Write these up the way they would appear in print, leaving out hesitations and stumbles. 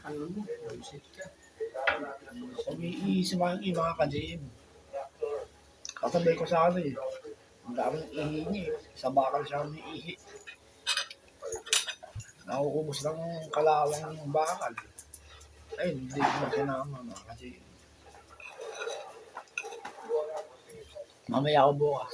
Ano mo, bullshit ka. Umiihi mga mga ka-GM. Kasabay ko sa ano eh. Ang daming ihi niya eh. Sa bakal siya umiihi. Nauubos ng kalawang ng bakal. Ay, hindi ko na sinama mga ka-GM. Mamaya ako bukas.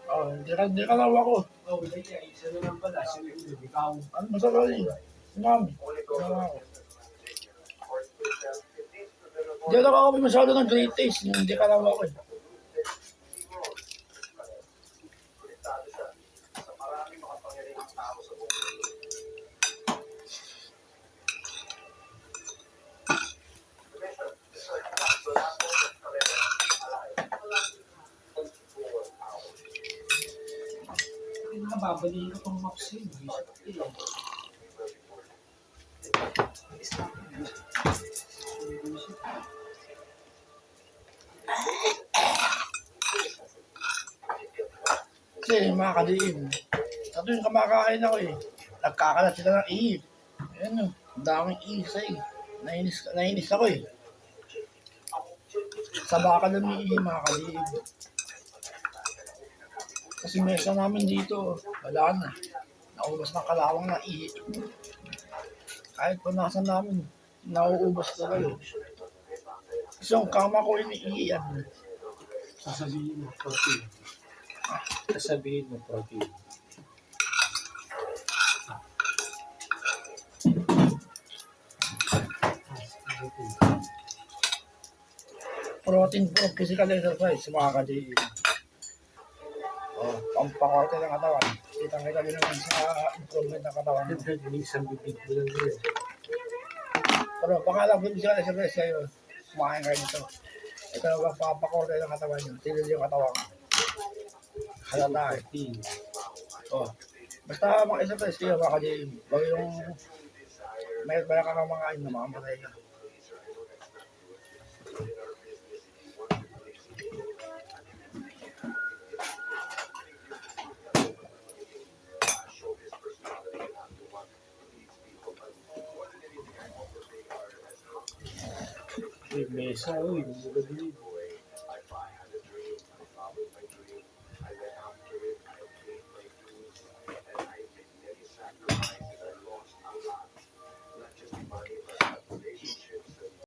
Oh, hindi ka lang ako. Oh, hindi ka. Isa na lang pala. Sino yung ikaw? Ano masarap yun? Mami. Ano ako? Hindi lang ako masyado ng great taste. Hindi ka lang ako eh. Babaliin ko tong maps yun. Kasi mga ka-GM. Sa tuwing kumakain ako eh. Nagkakalat sila ng ihi. Ayan o. Ang daming ihi sa eh. Nainis ako eh. Sa bakal na may ihi mga ka-GM. Kasi mesa namin dito, wala na. Naubos ng kalawang na ihi. Kahit punasan namin, nauubos na kayo. Kasi yung kama ko iniiyan. Sasabihin mo, protein. Sasabihin mo, protein. Protein for physical exercise, mga ka-GM. Oh, pampakorte ng katawan. Kitang-kita din naman sa improvement ng katawan. Isang bibig mo lang yun. Pero baka lang physical exercise kayo, kumain kayo nito. Ito na pampakorte ng katawan nyo. Tigil yung katawan. Halata eh. Oh. Basta mag-exercise kayo mga ka-GM. Huwag yung may ka kamakain na makamatay ka. Uy, mesa, uy.